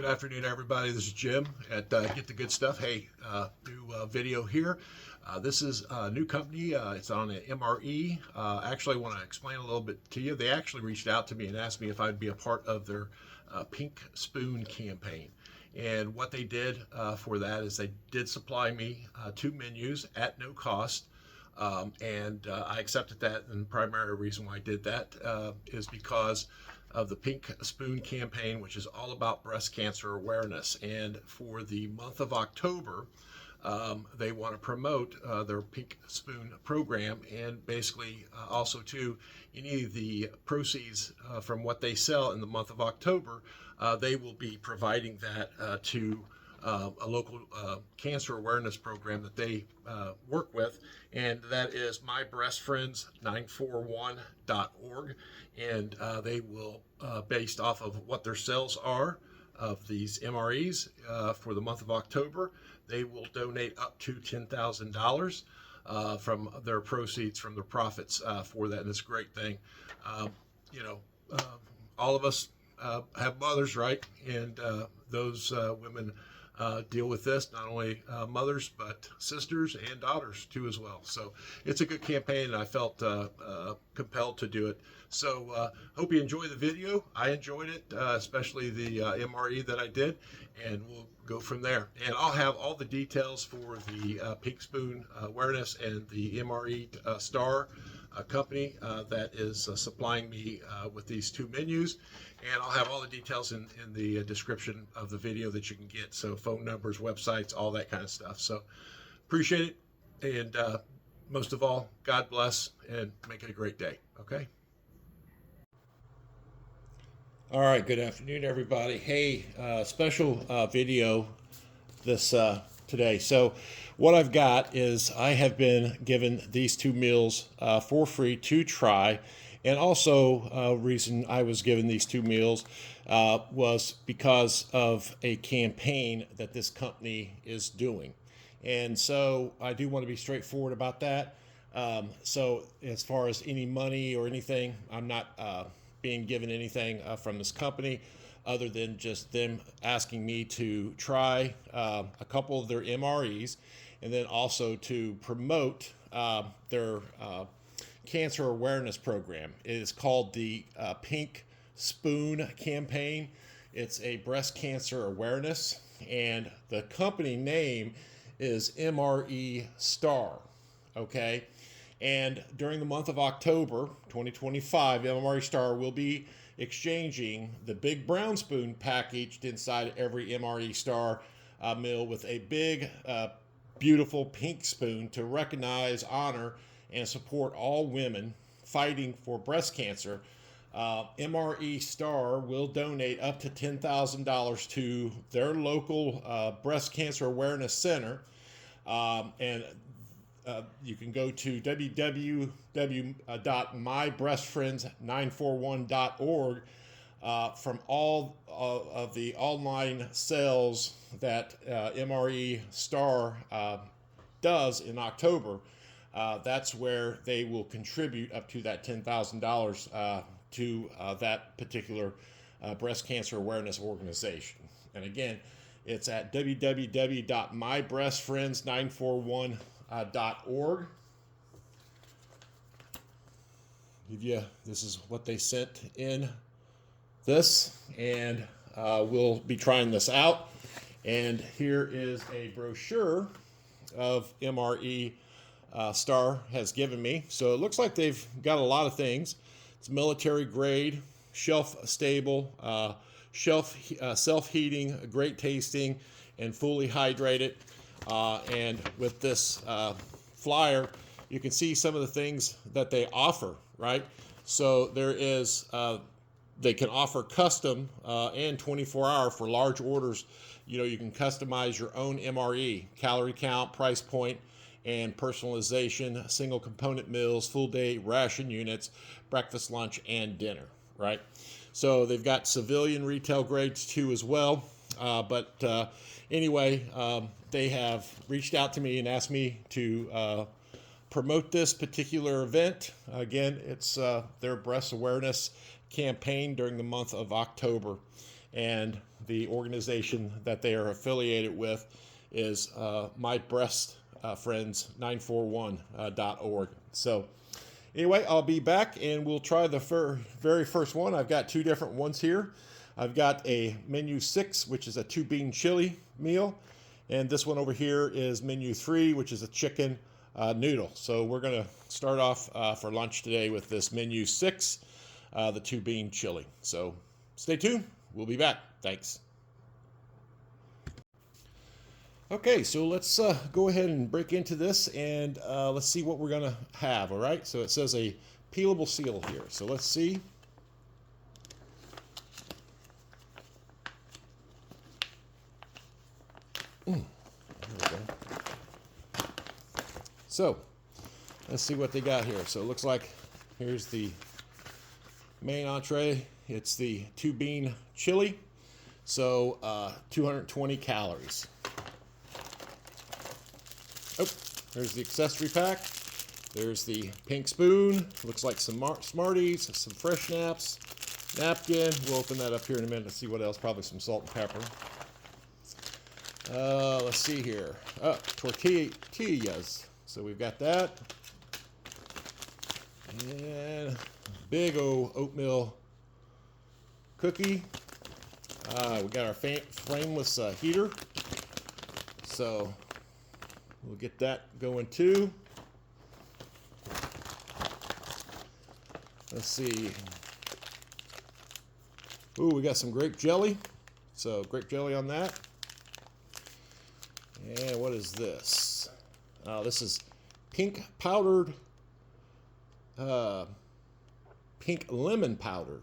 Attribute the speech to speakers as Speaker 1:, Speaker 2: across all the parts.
Speaker 1: Good afternoon, everybody. This is Jim at Get the Good Stuff. Hey, new video here. This is a new company. It's on an MRE. Actually, I want to explain a little bit to you. They actually reached out to me and asked me if I'd be a part of their Pink Spoon campaign. And what they did for that is they did supply me 2 menus at no cost. I accepted that, and the primary reason why I did that is because of the Pink Spoon campaign, which is all about breast cancer awareness. And for the month of October, they want to promote their Pink Spoon program, and basically also too, any of the proceeds from what they sell in the month of October, they will be providing that to a local cancer awareness program that they work with, and that is mybreastfriends941.org. And they will, based off of what their sales are of these MREs for the month of October, they will donate up to $10,000 from their proceeds, from their profits for that. And it's a great thing. You know, all of us have mothers, right? And those women deal with this, not only mothers, but sisters and daughters too as well. So it's a good campaign, and I felt compelled to do it. So hope you enjoy the video. I enjoyed it, especially the MRE that I did, and we'll go from there. And I'll have all the details for the Pink Spoon awareness and the MRE Star company that is supplying me with these 2 menus. And I'll have all the details in the description of the video that you can get. So phone numbers, websites, all that kind of stuff. So appreciate it. And most of all, God bless, and make it a great day. Okay. All right. Good afternoon, everybody. Hey, special video this today. So what I've got is I have been given these 2 meals for free to try. And also, reason I was given these 2 meals was because of a campaign that this company is doing. And so I do want to be straightforward about that. So as far as any money or anything, I'm not being given anything from this company other than just them asking me to try a couple of their MREs, and then also to promote their cancer awareness program. It is called the Pink Spoon campaign. It's a breast cancer awareness, and the company name is MRE Star. Okay. And during the month of October 2025, MRE Star will be exchanging the big brown spoon packaged inside every MRE Star meal with a big, beautiful pink spoon to recognize, honor, and support all women fighting for breast cancer. MRE Star will donate up to $10,000 to their local breast cancer awareness center. You can go to www.mybreastfriends941.org from all of the online sales that MRE Star does in October. That's where they will contribute up to that $10,000 to that particular breast cancer awareness organization. And again, it's at www.mybreastfriends941.org. This is what they sent in this, and we'll be trying this out. And here is a brochure of MRE Star has given me. So it looks like they've got a lot of things. It's military grade, shelf stable, self-heating, great tasting, and fully hydrated. And with this flyer, you can see some of the things that they offer, right? So there is, they can offer custom and 24-hour for large orders. You know, you can customize your own MRE, calorie count, price point, and personalization, single component meals, full day ration units, breakfast, lunch, and dinner, right? So they've got civilian retail grades too as well. Anyway, they have reached out to me and asked me to promote this particular event. Again, it's their breast awareness campaign during the month of October. and the organization that they are affiliated with is My Breast Friends 941.org. So anyway, I'll be back and we'll try the very first one. I've got two different ones here. I've got a menu 6, which is a 2-bean chili meal, and this one over here is menu 3, which is a chicken noodle. So we're going to start off for lunch today with this menu 6, the 2-bean chili. So stay tuned. We'll be back. Thanks. Okay, so let's go ahead and break into this, and let's see what we're going to have, all right? So it says a peelable seal here. So let's see. There we go. So let's see what they got here. So it looks like here's the main entree. It's the 2-bean chili. So 220 calories. Oh, there's the accessory pack. There's the pink spoon. Looks like some Smarties, some fresh naps, napkin. We'll open that up here in a minute and see what else. Probably some salt and pepper. Let's see here. Oh, tortillas. So we've got that. And big old oatmeal cookie. We got our flameless heater. So we'll get that going too. Let's see. Ooh, we got some grape jelly. So grape jelly on that. And what is this? This is pink powdered, pink lemon powder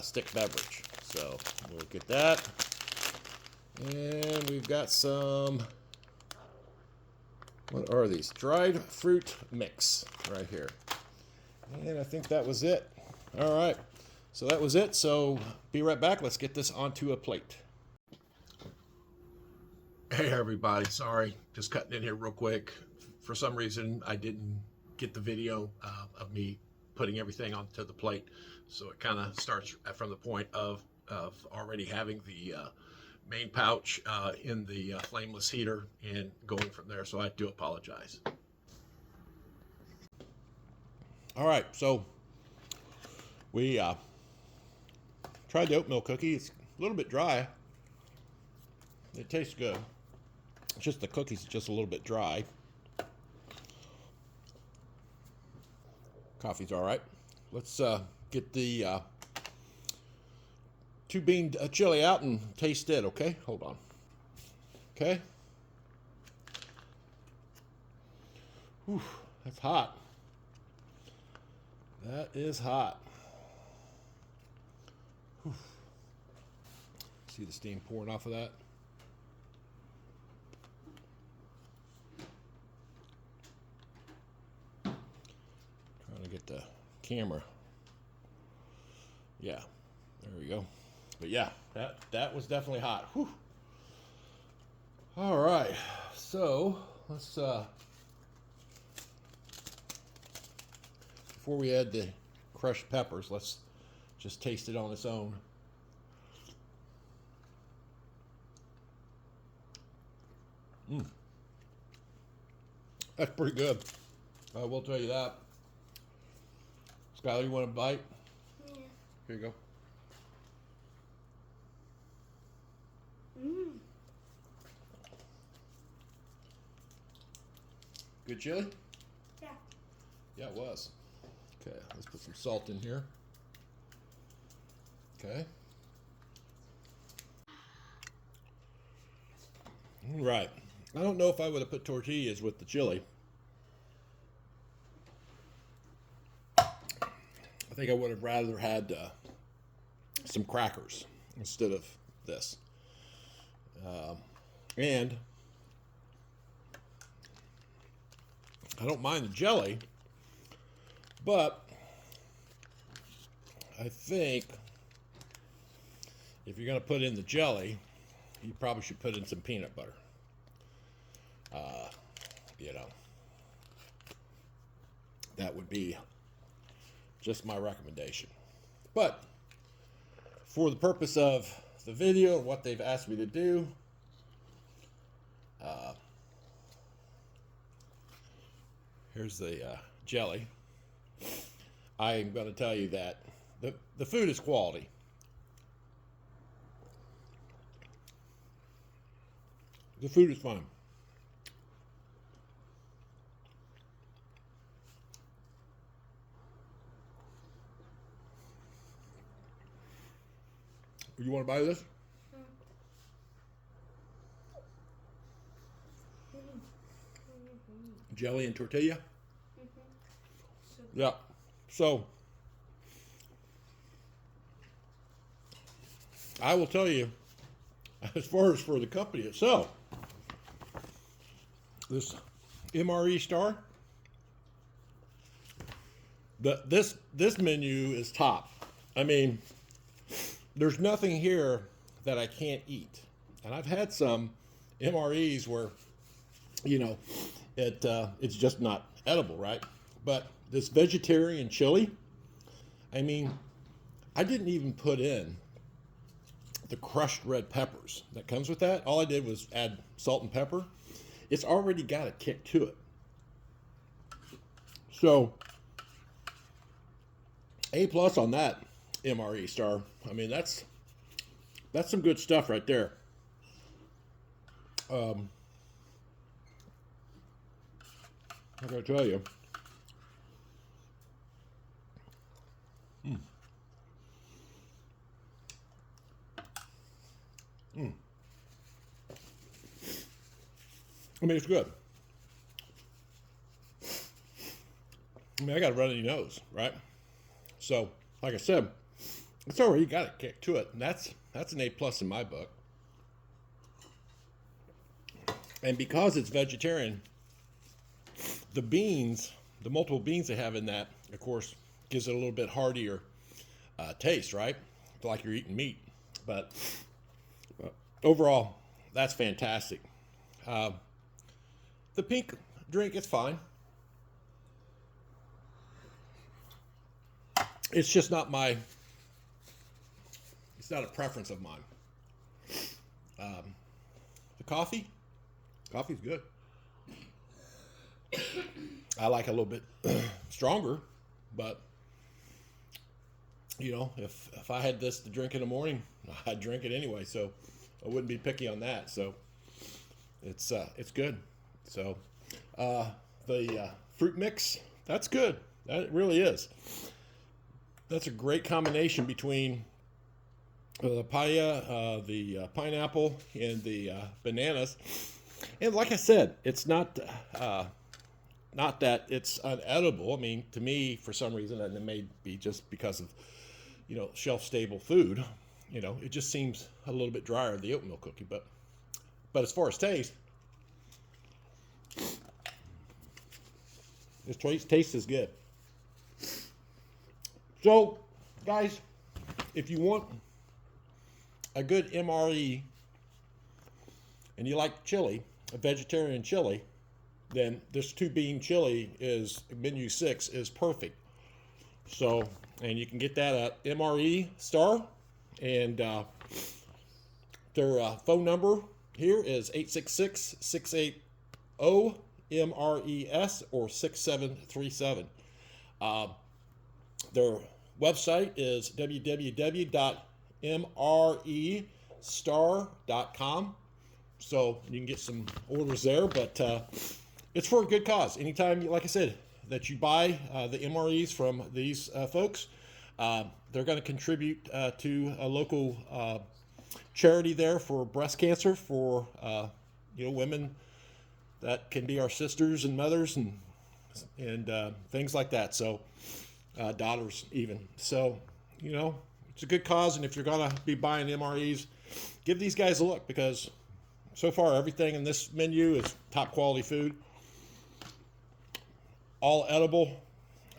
Speaker 1: stick beverage. So we'll get that. And we've got some, what are these? Dried fruit mix right here. And I think that was it. All right. So that was it. So be right back. Let's get this onto a plate. Hey everybody, sorry, just cutting in here real quick. For some reason, I didn't get the video of me putting everything onto the plate. So it kind of starts from the point of already having the main pouch in the flameless heater and going from there. So I do apologize. All right, so we tried the oatmeal cookie. It's a little bit dry. It tastes good. It's just the cookie's just a little bit dry. Coffee's all right. Let's get the 2-bean chili out and taste it, okay? Hold on. Okay. Whew, that's hot. That is hot. Whew. See the steam pouring off of that? Trying to get the camera. Yeah, there we go. But yeah, that was definitely hot. Whew. All right, so let's before we add the crushed peppers, let's just taste it on its own. That's pretty good. I will tell you that. Skylar, you want a bite?
Speaker 2: Yeah.
Speaker 1: Here you go. Good chili?
Speaker 2: Yeah.
Speaker 1: Yeah, it was. Okay, let's put some salt in here. Okay. All right. I don't know if I would have put tortillas with the chili. I think I would have rather had some crackers instead of this. And I don't mind the jelly, but I think if you're going to put in the jelly, you probably should put in some peanut butter. You know, that would be just my recommendation. But for the purpose of the video and what they've asked me to do. Here's the jelly. I'm going to tell you that the food is quality. The food is fine. You want to buy this? Jelly and tortilla? Yeah. So, I will tell you, as far as for the company itself, this MRE Star, this menu is top. I mean, there's nothing here that I can't eat. And I've had some MREs where, you know, it's just not edible, right? But this vegetarian chili, I mean, I didn't even put in the crushed red peppers that comes with that. All I did was add salt and pepper. It's already got a kick to it. So, A+ on that MRE Star. I mean, that's some good stuff right there. I gotta tell you. I mean, it's good. I mean, I got a runny nose, right? So, like I said, it's already got a kick to it, and that's an A+ in my book. And because it's vegetarian, the beans, the multiple beans they have in that, of course, gives it a little bit heartier taste, right? Like you're eating meat. But overall, that's fantastic. The pink drink is fine. It's just not it's not a preference of mine. The coffee's good. I like a little bit stronger, but you know, if I had this to drink in the morning, I'd drink it anyway. So I wouldn't be picky on that. So it's good. So the fruit mix, that's good. That really is. That's a great combination between the papaya, the pineapple, and the bananas. And like I said, it's not that it's unedible. I mean, to me, for some reason, and it may be just because of, you know, shelf-stable food, you know, it just seems a little bit drier, the oatmeal cookie. But as far as taste, this taste is good. So, guys, if you want a good MRE and you like chili, a vegetarian chili, then this 2-bean chili is menu 6 is perfect. So, and you can get that at MRE Star, and their phone number here is 866-680-MRES or 6737. Their website is www.mrestar.com. So you can get some orders there, but it's for a good cause. Anytime, like I said, that you buy the MREs from these folks, they're going to contribute to a local charity there for breast cancer for you know, women that can be our sisters and mothers and things like that. So daughters even. So, you know, it's a good cause, and if you're going to be buying MREs, give these guys a look, because so far everything in this menu is top quality food, all edible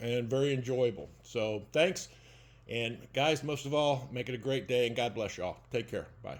Speaker 1: and very enjoyable. So thanks, and guys, most of all, make it a great day, and God bless y'all. Take care. Bye.